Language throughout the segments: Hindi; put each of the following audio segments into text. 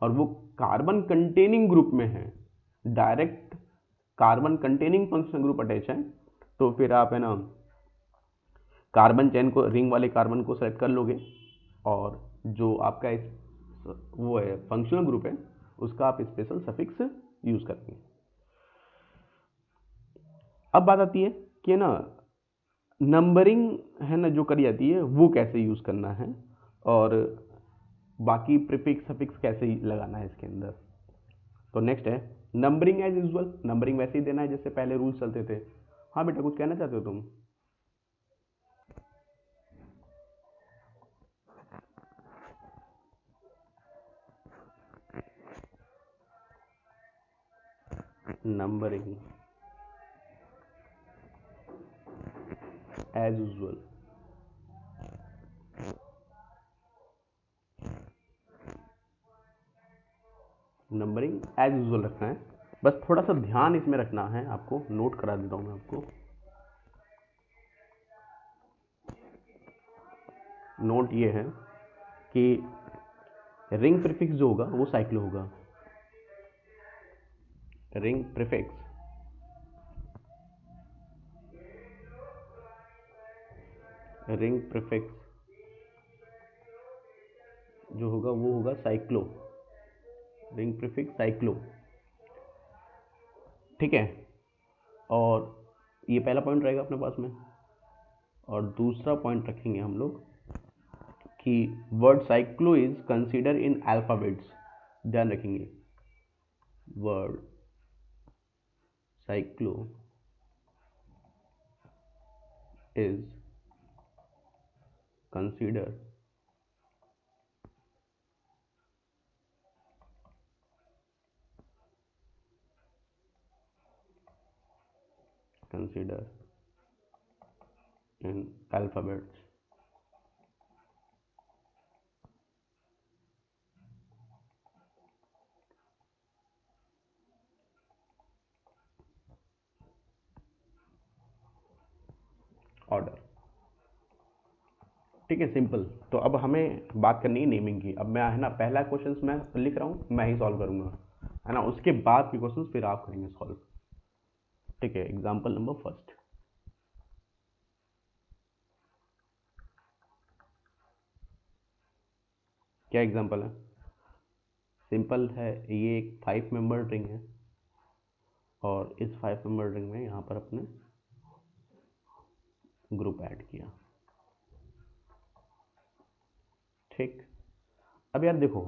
और वो कार्बन कंटेनिंग ग्रुप में है, direct carbon containing functional group attach है, तो फिर आप है ना कार्बन चेन को, रिंग वाले कार्बन को सेलेक्ट कर लोगे और जो आपका वो है फंक्शनल ग्रुप है उसका आप स्पेशल सफिक्स यूज करेंगे। अब बात आती है कि ना नंबरिंग है ना जो करी जाती है वो कैसे यूज करना है और बाकी प्रीफिक्स सफिक्स कैसे लगाना है इसके अंदर। तो नेक्स्ट है नंबरिंग एज यूजुअल, नंबरिंग वैसे ही देना है जैसे पहले रूल्स चलते थे। हाँ बेटा कुछ कहना चाहते हो तुम? Numbering as usual, numbering as usual रखना है। बस थोड़ा सा ध्यान इसमें रखना है, आपको नोट करा देता हूं मैं आपको। नोट ये है कि रिंग प्रीफिक्स जो होगा वो साइक्लो होगा। रिंग प्रीफिक्स रिंग प्रीफिक्स जो होगा वो होगा साइक्लो, रिंग प्रीफिक्स साइक्लो, ठीक है। और ये पहला पॉइंट रहेगा अपने पास में। और दूसरा पॉइंट रखेंगे हम लोग कि word cyclo is consider in alphabets, ध्यान रखेंगे word cyclo is consider in alphabets. Order, ठीक है, सिंपल। तो अब हमें बात करनी है नेमिंग की। अब मैं है ना पहला क्वेश्चन मैं लिख रहा हूँ, मैं ही सॉल्व करूंगा, है ना। उसके बाद के क्वेश्चन फिर आप करेंगे सॉल्व, ठीक है। एग्जाम्पल नंबर फर्स्ट, क्या एग्जाम्पल है? सिंपल है, ये एक 5 मेंबर रिंग है और इस 5 मेंबर रिंग में यहाँ पर अपने ग्रुप ऐड किया, ठीक। अब यार देखो,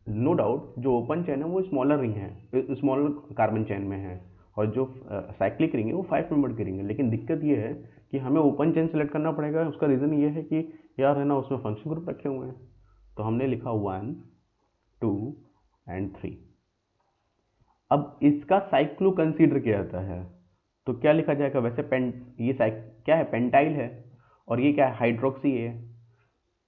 नो डाउट जो ओपन चेन है वो स्मॉलर रिंग है, स्मॉलर कार्बन चेन में है, और जो साइक्लिक रिंग है वो 5 मेंबर की रिंग है। लेकिन दिक्कत ये है कि हमें ओपन चेन सेलेक्ट करना पड़ेगा। उसका रीज़न ये है कि यार है ना उसमें फंक्शन ग्रुप रखे हुए हैं, तो हमने लिखा 1 2 एंड 3। अब इसका साइक्लो कंसीडर किया जाता है, तो क्या लिखा जाएगा? वैसे ये क्या है, पेंटाइल है, और ये क्या है, हाइड्रोक्सी है।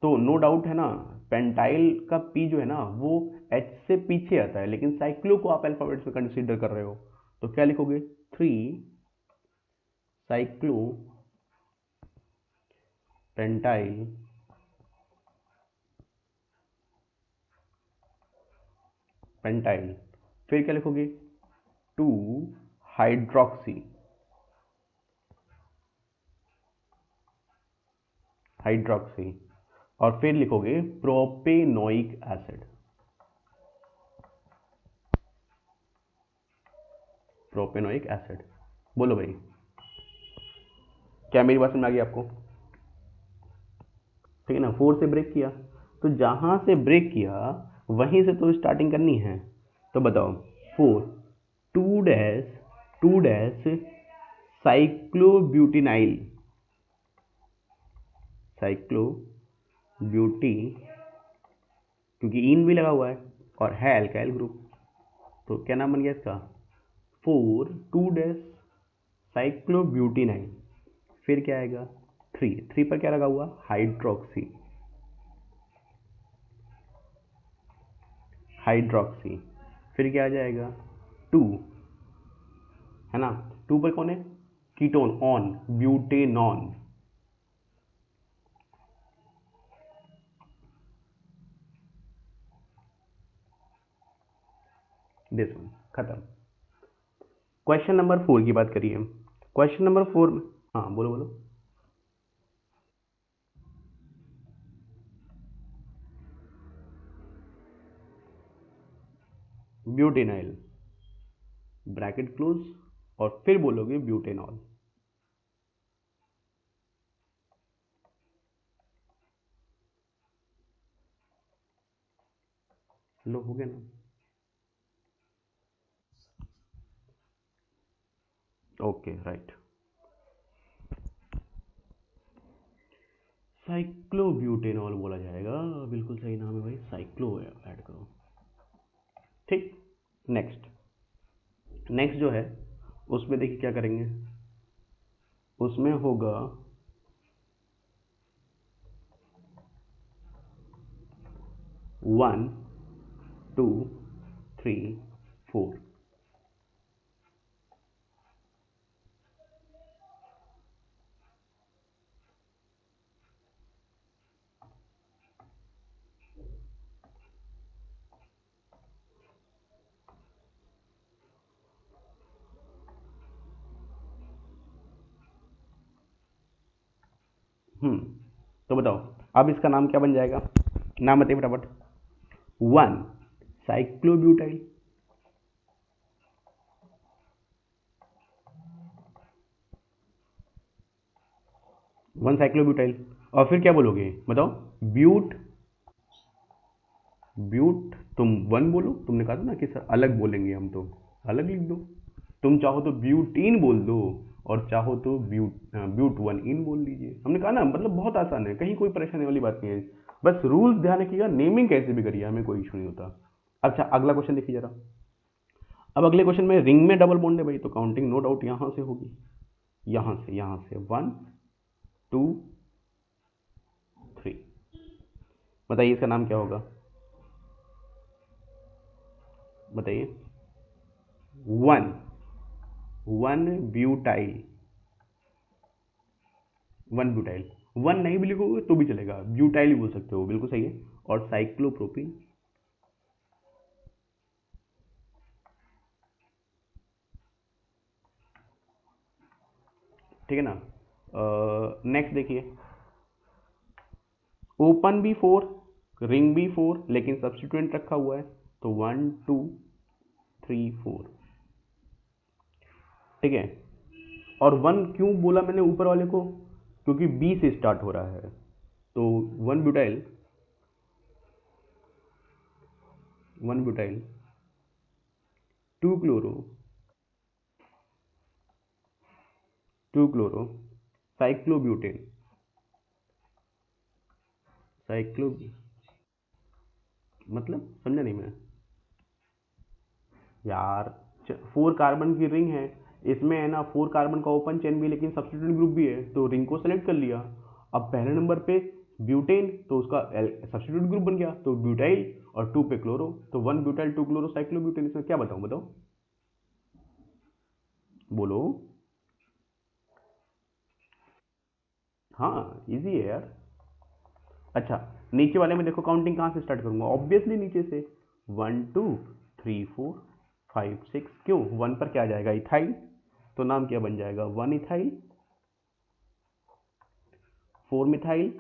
तो नो डाउट है ना पेंटाइल का पी जो है ना वो एच से पीछे आता है, लेकिन साइक्लो को आप अल्फाबेट्स में कंसीडर कर रहे हो, तो क्या लिखोगे? 3 साइक्लो पेंटाइल पेंटाइल, फिर क्या लिखोगे? 2 हाइड्रोक्सी हाइड्रोक्सी, और फिर लिखोगे प्रोपेनोइक एसिड, प्रोपेनोइक एसिड। बोलो भाई, क्या मेरी बात समझ आ गई आपको? ठीक है ना, 4 से ब्रेक किया, तो जहां से ब्रेक किया वहीं से तो स्टार्टिंग करनी है। तो बताओ 4 2 डैश साइक्लोब्यूटिनाइल, साइक्लो ब्यूटी, क्योंकि इन भी लगा हुआ है और है अल्काइल ग्रुप, तो क्या नाम बन गया इसका? 4 2 डैश साइक्लोब्यूटिनाइल, फिर क्या आएगा? 3 पर क्या लगा हुआ? हाइड्रोक्सी, हाइड्रोक्सी, फिर क्या आ जाएगा? 2, है ना। 2 पर कौन है? Ketone, on, butanone, this one, खत्म। क्वेश्चन नंबर 4 की बात करिए। क्वेश्चन नंबर 4, हाँ बोलो बोलो। ब्यूटेनाइल, ब्रैकेट क्लोज, और फिर बोलोगे ब्यूटेनॉल। लो हो गया ना। ओके राइट, साइक्लोब्यूटेनॉल बोला जाएगा, बिल्कुल सही नाम है भाई, साइक्लो ऐड करो। ठीक, नेक्स्ट। नेक्स्ट जो है उसमें देखिए क्या करेंगे, उसमें होगा 1 2 3 4। तो बताओ अब इसका नाम क्या बन जाएगा, नाम बताइए फटाफट। 1 साइक्लोब्यूटाइल, 1 साइक्लोब्यूटाइल, और फिर क्या बोलोगे बताओ, ब्यूट, ब्यूट तुम 1 बोलो, तुमने कहा था ना कि सर अलग बोलेंगे हम, तो अलग लिख दो। तुम चाहो तो ब्यूटीन बोल दो, और चाहो तो ब्यूट 1 इन बोल लीजिए। हमने कहा ना, मतलब बहुत आसान है, कहीं कोई परेशानी वाली बात नहीं है, बस रूल्स ध्यान रखिएगा, नेमिंग कैसे भी करिए, हमें कोई इशू नहीं होता। अच्छा अगला क्वेश्चन देखिए जरा। अब अगले क्वेश्चन में रिंग में डबल बॉन्ड है भाई, तो काउंटिंग नो डाउट यहां से होगी, यहां से 1 2 3। बताइए इसका नाम क्या होगा, बताइए। 1 ब्यूटाइल, 1 ब्यूटाइल, 1 नहीं भी लिखोगे तो भी चलेगा, ब्यूटाइल भी बोल सकते हो, बिल्कुल सही है। और साइक्लोप्रोपिन, ठीक है ना। नेक्स्ट देखिए, ओपन भी 4, रिंग भी 4, लेकिन सब्स्टिट्यूएंट रखा हुआ है, तो 1 2 3 4, ठीक है। और 1 क्यों बोला मैंने ऊपर वाले को, क्योंकि बी से स्टार्ट हो रहा है, तो 1 butyl, 1 butyl 2 chloro, 2 chloro cyclobutane, cyclo, मतलब समझा नहीं मैं यार। 4 कार्बन की रिंग है, इसमें है ना 4 कार्बन का ओपन चेन भी, लेकिन सब्स्टिट्यूट ग्रुप भी है, तो रिंग को सेलेक्ट कर लिया। अब पहले नंबर पे ब्यूटेन, तो उसका सब्स्टिट्यूट ग्रुप बन गया, तो ब्यूटाइल, और 2 पे क्लोरो, तो 1 ब्यूटाइल 2 क्लोरो साइक्लोब्यूटेन। इसमें क्या बताऊं, बताओ बोलो। हाँ इजी है यार। अच्छा, नीचे वाले में देखो काउंटिंग कहाँ से स्टार्ट करूंगा, ऑब्वियसली नीचे से, 1 2 3 4 5 6, क्यों 1 पर क्या आ जाएगा, इथाइल, तो नाम क्या बन जाएगा, 1 इथाइल, 4 मिथाइल,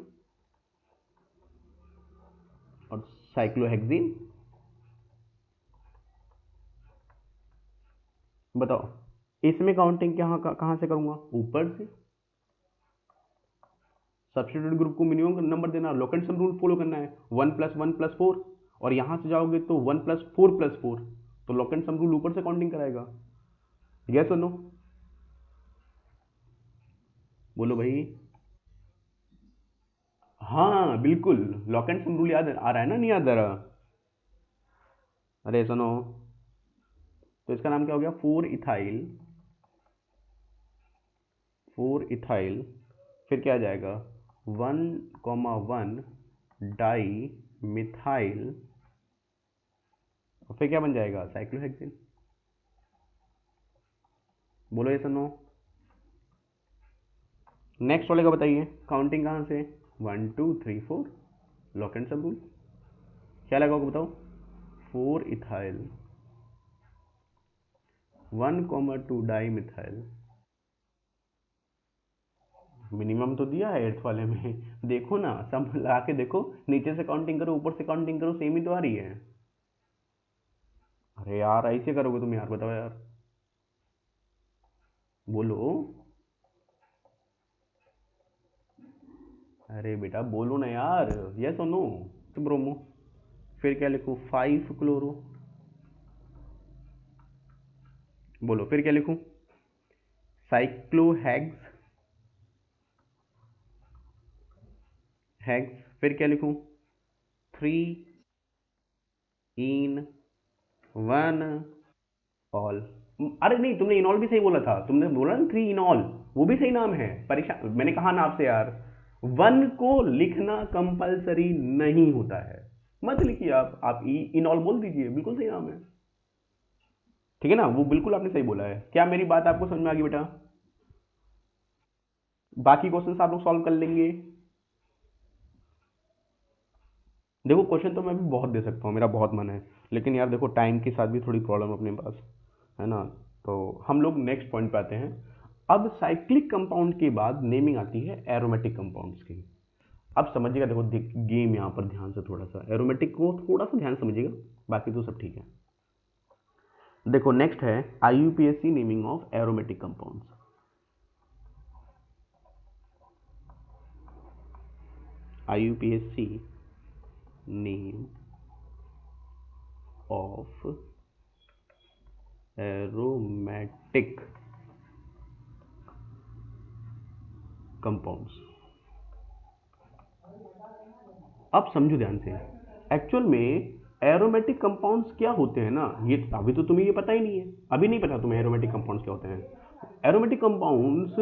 और साइक्लोहेक्सिन। बताओ इसमें काउंटिंग कहाँ से करूंगा, ऊपर से। सब्स्टिट्यूट ग्रुप को मिनिमम नंबर देना, लोकेंसन रूल फॉलो करना है, 1 + 1 + 4, और यहां से जाओगे तो 1 + 4 + 4, तो लोकेंसन रूल ऊपर से काउंटिंग कराएगा। यस और नो, बोलो भाई। हाँ बिल्कुल, लोकेंसन रूल याद आ रहा है ना, नहीं याद आ रहा। अरे सुनो, तो इसका नाम क्या हो गया, 4 इथाइल, 4 इथाइल, फिर क्या आ जाएगा, 1,1 डाई मिथाइल, और फिर क्या बन जाएगा, साइक्लोहेक्सिन। बोलो ये सुनो। नेक्स्ट वाले का बताइए, काउंटिंग कहाँ से, 1 2 3 4, लॉक एंड सब रूल, क्या लगा होगा बताओ, 4 इथाइल, 1,2 डाई मिथाइल, मिनिमम तो दिया है एट्थ वाले में। देखो ना, सब लगा के देखो, नीचे से काउंटिंग करो ऊपर से काउंटिंग करो, सेम ही तो आ रही है। अरे यार ऐसे करोगे तुम यार, बताओ यार, बोलो। अरे बेटा बोलो ना यार, यस और नो। तो ब्रोमो, फिर क्या लिखूं, 5 क्लोरो, बोलो फिर क्या लिखूं, साइक्लोहेक्स, हेक्स, फिर क्या लिखूं, 3 इन 1 ऑल। अरे नहीं, तुमने इनॉल भी सही बोला था, तुमने बोला ना 3 इनॉल, वो भी सही नाम है। परीक्षा मैंने कहा ना आपसे यार, 1 को लिखना कंपलसरी नहीं होता है, मत लिखिए आप इनॉल बोल दीजिए, बिल्कुल सही नाम है। ठीक है ना, वो बिल्कुल आपने सही बोला है। क्या मेरी बात आपको समझ में आ गई बेटा? बाकी क्वेश्चन आप लोग सॉल्व कर लेंगे। देखो क्वेश्चन तो मैं भी बहुत दे सकता हूँ, मेरा बहुत मन है, लेकिन यार देखो टाइम के साथ भी थोड़ी प्रॉब्लम अपने पास है ना। तो हम लोग नेक्स्ट पॉइंट पे आते हैं। अब साइक्लिक कंपाउंड के बाद नेमिंग आती है एरोमेटिक कंपाउंड्स की। अब समझिएगा, देखो गेम यहाँ पर ध्यान से, थोड़ा सा एरोमेटिक को थोड़ा सा ध्यान समझिएगा, बाकी तो सब ठीक है। देखो नेक्स्ट है IUPAC naming of aromatic compounds. IUPAC name of aromatic compounds. अब समझो ध्यान से, एक्चुअल में एरोमेटिक कंपाउंड्स क्या होते हैं ना, ये अभी तो तुम्हें ये पता ही नहीं है, अभी नहीं पता तुम्हें एरोमेटिक कंपाउंड्स क्या होते हैं। एरोमेटिक कंपाउंड्स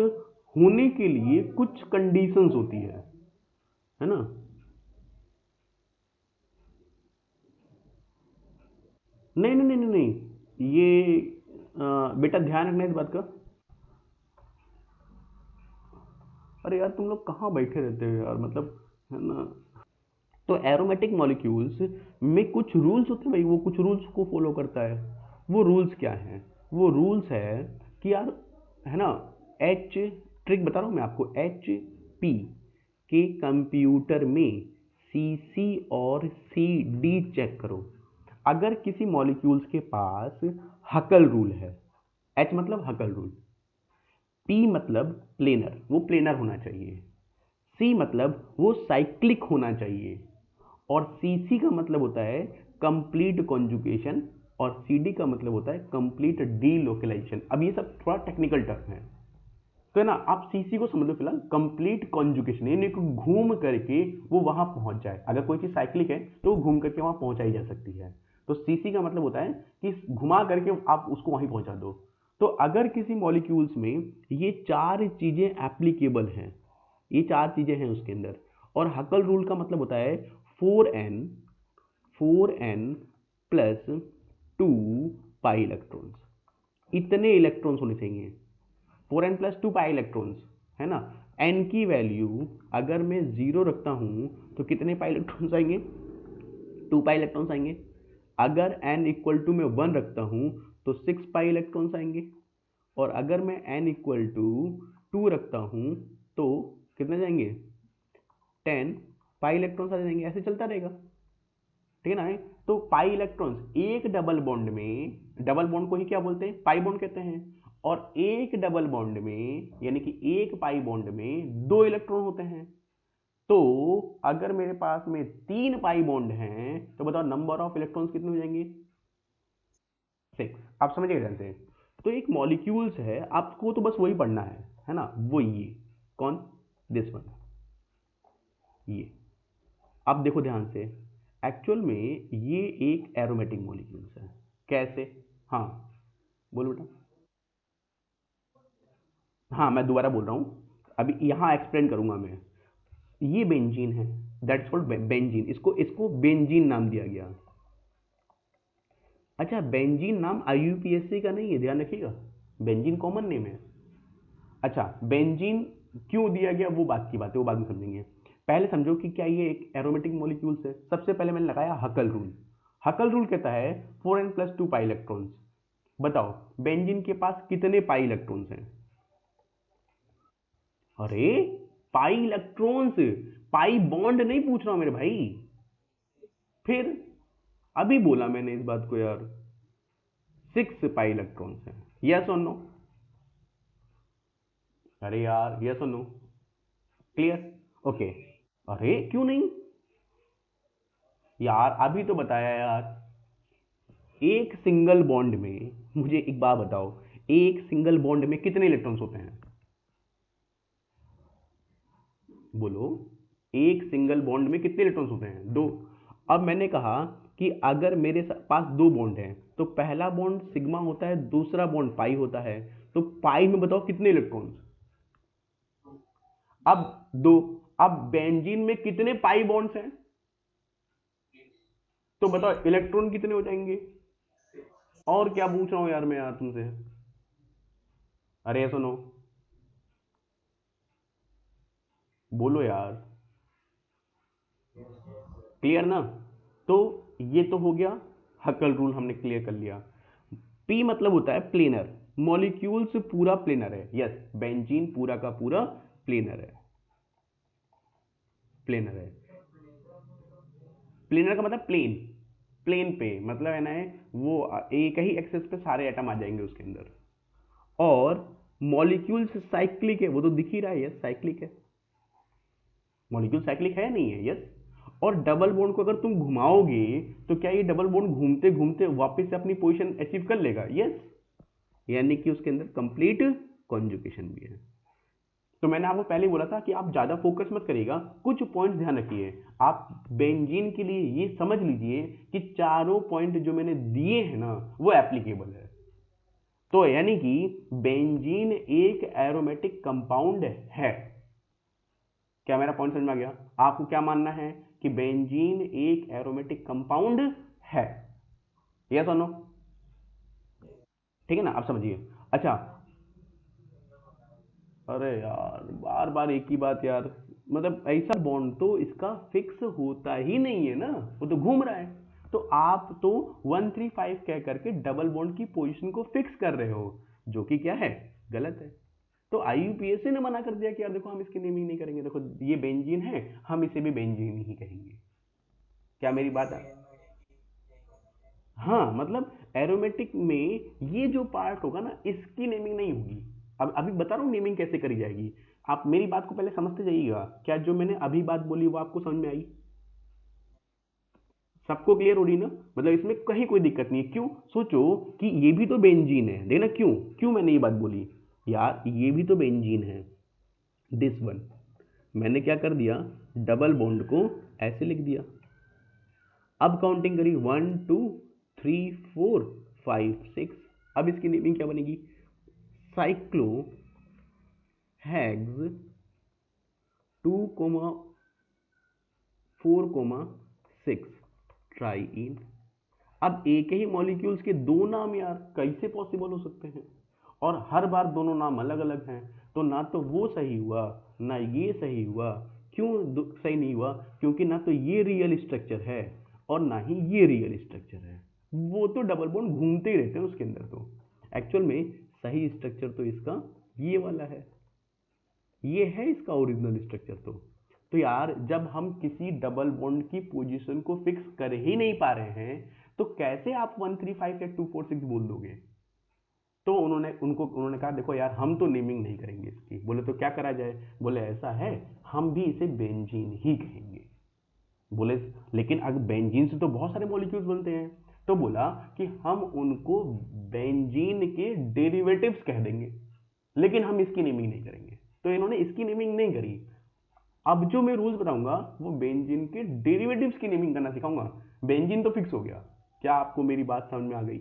होने के लिए कुछ कंडीशंस होती है ना। नहीं नहीं नहीं नहीं नहीं, ये बेटा ध्यान रखना इस बात का। अरे यार तुम लोग कहाँ बैठे रहते हो यार, मतलब है ना। तो एरोमेटिक मॉलिक्यूल्स में कुछ रूल्स होते हैं भाई, वो कुछ रूल्स को फॉलो करता है। वो रूल्स क्या हैं? वो रूल्स है कि यार, है ना, एच, ट्रिक बता रहा हूँ मैं आपको, HP के कंप्यूटर में CC और CD चेक करो। अगर किसी मॉलिक्यूल्स के पास हकल रूल है, H मतलब हकल रूल, P मतलब प्लेनर, वो प्लेनर होना चाहिए, C मतलब वो साइक्लिक होना चाहिए, और CC का मतलब होता है कंप्लीट कॉन्जुगेशन, और CD का मतलब होता है कंप्लीट डीलोकलाइजेशन। अब ये सब थोड़ा टेक्निकल टर्म है, तो है ना, आप CC को समझ लो फिलहाल, कंप्लीट कॉन्जुगेशन, यानी कि घूम करके वो वहां पहुंच जाए। अगर कोई चीज साइक्लिक है तो वो घूम करके वहां पहुंचाई जा सकती है, तो CC का मतलब होता है कि घुमा करके आप उसको वहीं पहुंचा दो। तो अगर किसी मॉलिक्यूल्स में ये चार चीजें एप्लीकेबल हैं, ये चार चीजें हैं उसके अंदर, और हकल रूल का मतलब होता है 4n प्लस 2 पाई इलेक्ट्रॉन्स, इतने इलेक्ट्रॉन्स होने चाहिए, 4n प्लस 2 पाई इलेक्ट्रॉन्स, है ना। n की वैल्यू अगर मैं 0 रखता हूं तो कितने पाई इलेक्ट्रॉन्स आएंगे? 2 पाई इलेक्ट्रॉन्स आएंगे। अगर n इक्वल टू मैं 1 रखता हूं तो 6 पाई इलेक्ट्रॉन्स आएंगे, और अगर मैं n इक्वल टू 2 रखता हूं तो कितने जाएंगे? 10 पाई इलेक्ट्रॉन्स आ जाएंगे। ऐसे चलता रहेगा, ठीक है ना। तो पाई इलेक्ट्रॉन्स एक डबल बॉन्ड में, डबल बॉन्ड को ही क्या बोलते हैं? पाई बॉन्ड कहते हैं। और एक डबल बॉन्ड में, यानी कि एक पाई बॉन्ड में 2 इलेक्ट्रॉन होते हैं। तो अगर मेरे पास में 3 पाई बॉन्ड हैं तो बताओ नंबर ऑफ इलेक्ट्रॉन्स कितने हो जाएंगे? 6। आप समझिए ध्यान से। तो एक मॉलिक्यूल्स है, आपको तो बस वही पढ़ना है ना, वो ये कौन, दिस वन, ये। अब देखो ध्यान से, एक्चुअल में ये एक एरोमेटिक मॉलिक्यूल्स है। कैसे? हाँ बोलो बेटा। हाँ मैं दोबारा बोल रहा हूँ, अभी यहाँ एक्सप्लेन करूंगा मैं। ये बेंजीन है, दैट्स कॉल्ड बेंजीन, इसको इसको बेंजीन नाम दिया गया। अच्छा, बेंजीन नाम IUPAC का नहीं है, ध्यान रखिएगा, बेंजीन कॉमन नेम है। अच्छा, बेंजीन क्यों दिया गया वो बात की बात है, वो बाद में समझेंगे। पहले समझो कि क्या ये एक एरोमेटिक मॉलिक्यूल्स है। सबसे पहले मैंने लगाया हकल रूल। हकल रूल कहता है 4n प्लस 2 पाई इलेक्ट्रॉन्स, बताओ बेंजीन के पास कितने पाई इलेक्ट्रॉन्स हैं? अरे पाई इलेक्ट्रॉन्स, पाई बॉन्ड नहीं पूछ रहा हूं मेरे भाई। फिर अभी बोला मैंने इस बात को यार, 6 पाई इलेक्ट्रॉन्स हैं। यस और नो? अरे यार यस और नो? क्लियर? ओके। अरे क्यों नहीं यार, अभी तो बताया यार। एक सिंगल बॉन्ड में, मुझे एक बात बताओ, एक सिंगल बॉन्ड में कितने इलेक्ट्रॉन्स होते हैं? बोलो, एक सिंगल बॉन्ड में कितने इलेक्ट्रॉन्स होते हैं? दो। अब मैंने कहा कि अगर मेरे पास दो बॉन्ड हैं तो पहला बॉन्ड सिग्मा होता है, दूसरा बॉन्ड पाई होता है, तो पाई में बताओ कितने इलेक्ट्रॉन्स? अब दो। अब बेंजीन में कितने पाई बॉन्ड्स हैं? तो बताओ इलेक्ट्रॉन कितने हो जाएंगे? और क्या पूछ रहा हूं यार मैं यार तुमसे? अरे सुनो, बोलो यार। क्लियर ना? तो ये तो हो गया, हक्कल रूल हमने क्लियर कर लिया। पी मतलब होता है प्लेनर, मॉलिक्यूल्स पूरा प्लेनर है। यस, बेंजीन पूरा का पूरा प्लेनर है। प्लेनर है। प्लेनर का मतलब प्लेन, प्लेन पे मतलब है ना, वो एक ही एक्सेस पे सारे एटम आ जाएंगे उसके अंदर। और मॉलिक्यूल्स साइक्लिक है, वो तो दिख ही रहा है। यस साइक्लिक है, मॉलिक्यूल साइक्लिक है नहीं है? यस। और डबल बॉन्ड को अगर तुम घुमाओगे तो क्या ये डबल बॉन्ड घूमते घूमते वापस से अपनी पोजीशन अचीव कर लेगा? यस। यानी कि उसके अंदर कंप्लीट कॉन्जुगेशन भी है। तो मैंने आपको पहले बोला था कि आप ज्यादा फोकस मत करिएगा, कुछ पॉइंट्स ध्यान रखिए। आप बेंजीन के लिए ये समझ लीजिए कि चारों पॉइंट जो मैंने दिए हैं ना वो एप्लीकेबल है। तो यानी कि बेंजीन एक एरोमेटिक कंपाउंड है। क्या मेरा पॉइंट समझ में आ गया? आपको क्या मानना है कि बेंजीन एक एरोमेटिक कंपाउंड है? यस और नो? ठीक है ना, आप समझिए। अच्छा। अरे यार बार बार एक ही बात यार, मतलब ऐसा बॉन्ड तो इसका फिक्स होता ही नहीं है ना, वो तो घूम रहा है। तो आप तो 135 कह करके डबल बॉन्ड की पोजीशन को फिक्स कर रहे हो, जो कि क्या है, गलत है। तो आईयूपीएसी ने मना कर दिया कि यार देखो हम इसकी नेमिंग नहीं करेंगे, देखो ये बेंजीन है, हम इसे भी बेंजीन ही कहेंगे। क्या मेरी बात है? हाँ मतलब एरोमेटिक में ये जो पार्ट होगा ना इसकी नेमिंग नहीं होगी। अब अभी बता रहा हूँ नेमिंग कैसे करी जाएगी। आप मेरी बात को पहले समझते जाइएगा, क्या जो मैंने अभी बात बोली वो आपको समझ में आई? सबको क्लियर हो रही ना? मतलब इसमें कहीं कोई दिक्कत नहीं है। क्यों? सोचो कि ये भी तो बेंजीन है, देखना क्यों क्यों मैंने ये बात बोली। यार ये भी तो बेंजीन है, दिस वन। मैंने क्या कर दिया, डबल बॉन्ड को ऐसे लिख दिया। अब काउंटिंग करी, 1 2 3 4 5 6। अब इसकी नेमिंग क्या बनेगी? साइक्लो हैग्स 2,4,6 ट्राइइन। अब एक ही मॉलिक्यूल्स के दो नाम यार कैसे पॉसिबल हो सकते हैं? और हर बार दोनों नाम अलग अलग हैं, तो ना तो वो सही हुआ ना ये सही हुआ। क्यों सही नहीं हुआ? क्योंकि ना तो ये रियल स्ट्रक्चर है और ना ही ये रियल स्ट्रक्चर है। वो तो डबल बॉन्ड घूमते ही रहते हैं उसके अंदर। तो एक्चुअल में सही स्ट्रक्चर तो इसका ये वाला है, ये है इसका ओरिजिनल स्ट्रक्चर। तो यार जब हम किसी डबल बॉन्ड की पोजीशन को फिक्स कर ही नहीं पा रहे हैं तो कैसे आप 135 या 246 बोल दोगे? तो उन्होंने कहा देखो यार हम तो नेमिंग नहीं करेंगे इसकी। बोले तो क्या करा जाए? बोले ऐसा है, हम भी इसे बेंजीन ही कहेंगे। बोले लेकिन अगर बेंजीन से तो बहुत सारे मॉलिक्यूल्स बनते हैं। तो बोला कि हम उनको बेंजीन के डेरिवेटिव्स कह देंगे, लेकिन हम इसकी नेमिंग नहीं करेंगे। तो इन्होंने इसकी नेमिंग नहीं करी। अब जो मैं रूल्स बताऊंगा वो बेंजीन के डेरिवेटिव्स की नेमिंग करना सिखाऊंगा। बेंजीन तो फिक्स हो गया। क्या आपको मेरी बात समझ में आ गई?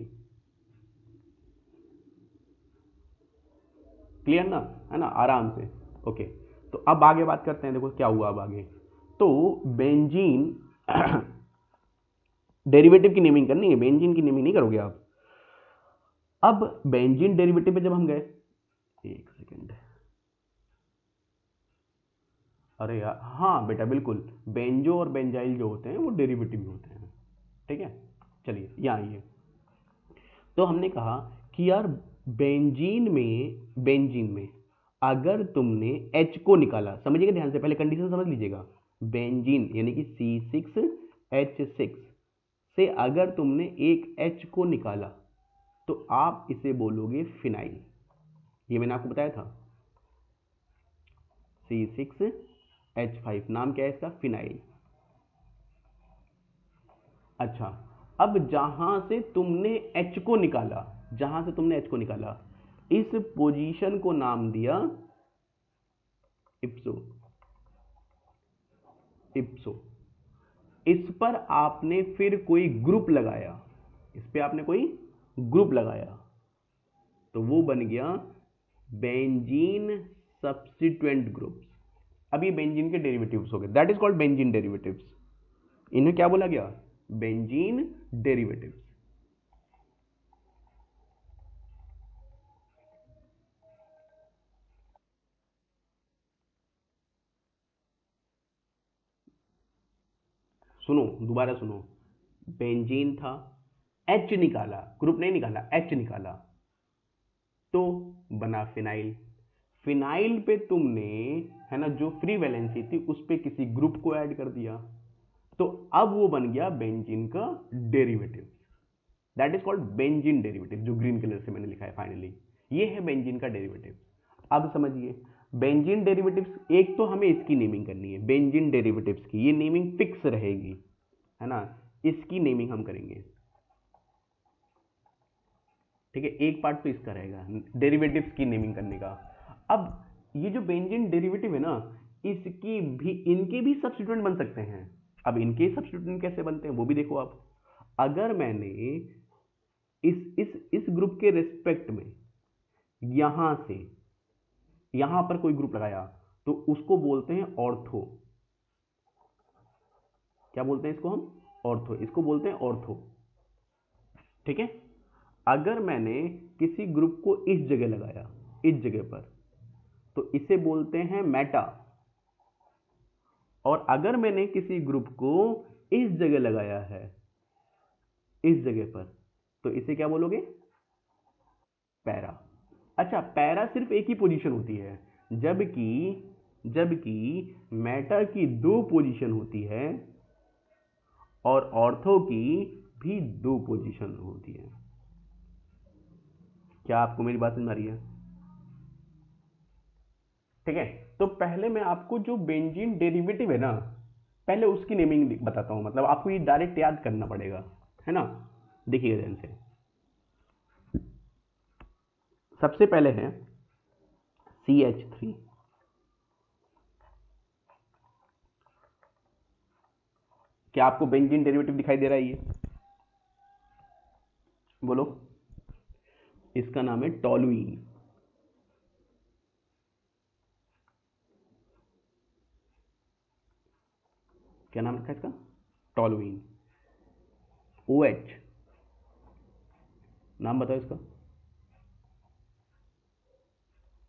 क्लियर ना? है ना, आराम से। ओके। तो अब आगे बात करते हैं, देखो क्या हुआ अब आगे। तो बेंजीन डेरिवेटिव की नेमिंग करनी है, बेंजीन की नेमिंग नहीं करोगे आप। अब बेंजीन डेरिवेटिव पे जब हम गए, एक सेकेंड। अरे यार हाँ बेटा बिल्कुल, बेंजो और बेंजाइल जो होते हैं वो डेरिवेटिव होते हैं। ठीक है, चलिए यहाँ आइए। तो हमने कहा कि यार बेंजीन में अगर तुमने H को निकाला, समझिएगा ध्यान से, पहले कंडीशन समझ लीजिएगा। बेंजीन यानी कि C6H6 से अगर तुमने एक H को निकाला तो आप इसे बोलोगे फिनाइल। ये मैंने आपको बताया था, C6H5 नाम क्या है इसका, फिनाइल। अच्छा, अब जहां से तुमने H को निकाला, इस पोजीशन को नाम दिया इप्सो। इस पर आपने फिर कोई ग्रुप लगाया, तो वो बन गया बेंजीन सब्स्टिट्यूएंट ग्रुप्स। अब ये बेंजीन के डेरिवेटिव्स हो गए, that is called benzene derivatives. इन्हें क्या बोला गया, बेंजीन डेरिवेटिव्स। सुनो, दोबारा सुनो। बेंजीन था, एच निकाला, ग्रुप नहीं निकाला, एच निकाला, तो बना फिनाइल। फिनाइल पे तुमने, है ना, जो फ्री वैलेंसी थी उस पे किसी ग्रुप को ऐड कर दिया, तो अब वो बन गया बेंजीन का derivative. That is called benzene derivative, जो ग्रीन कलर से मैंने लिखा है फाइनली, ये है बेंजीन का डेरिवेटिव। अब समझिए, बेंजीन डेरिवेटिव्स, एक तो हमें इसकी नेमिंग करनी है, बेंजीन डेरिवेटिव्स की ये नेमिंग फिक्स रहेगी, है ना, इसकी नेमिंग हम करेंगे। ठीक है, एक पार्ट तो इसका रहेगा डेरिवेटिव्स की नेमिंग करने का। अब ये जो बेंजीन डेरिवेटिव है ना, इसकी भी, इनके भी सब्स्टिट्यूएंट बन सकते हैं। अब इनके सब्स्टिट्यूएंट कैसे बनते हैं वो भी देखो आप। अगर मैंने इस ग्रुप के रिस्पेक्ट में यहां से यहां पर कोई ग्रुप लगाया, तो उसको बोलते हैं ऑर्थो। क्या बोलते हैं इसको हम, ऑर्थो, इसको बोलते हैं ऑर्थो। ठीक है, अगर मैंने किसी ग्रुप को इस जगह लगाया, इस जगह पर, तो इसे बोलते हैं मेटा। और अगर मैंने किसी ग्रुप को इस जगह लगाया है, इस जगह पर, तो इसे क्या बोलोगे, पैरा। अच्छा, पैरा सिर्फ एक ही पोजीशन होती है, जबकि जबकि मेटा की दो पोजीशन होती है और ऑर्थो की भी दो पोजीशन होती है। क्या आपको मेरी बात समझ आ रही है? ठीक है, तो पहले मैं आपको जो बेंजीन डेरिवेटिव है ना, पहले उसकी नेमिंग बताता हूं, मतलब आपको ये डायरेक्ट याद करना पड़ेगा, है ना। देखिएगा ध्यान से, सबसे पहले है CH3। क्या आपको बेंजीन डेरिवेटिव दिखाई दे रहा है ये, बोलो। इसका नाम है टॉलुइन। क्या नाम रखा है इसका, टॉलुइन। OH, नाम बताओ इसका,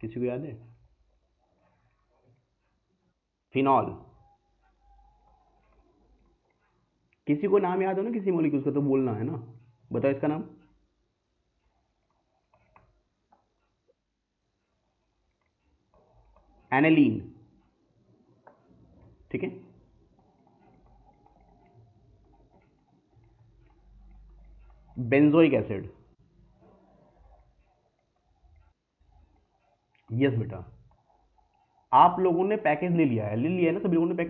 किसी को याद है? फिनॉल। किसी को नाम याद हो ना किसी मॉलिक्यूल का, तो बोलना है ना, बताओ इसका नाम। एनालीन। ठीक है, बेंजोइक एसिड। यस बेटा, आप लोगों ने पैकेज ले लिया है, ले लिया है ना सभी लोगों ने पैकेज।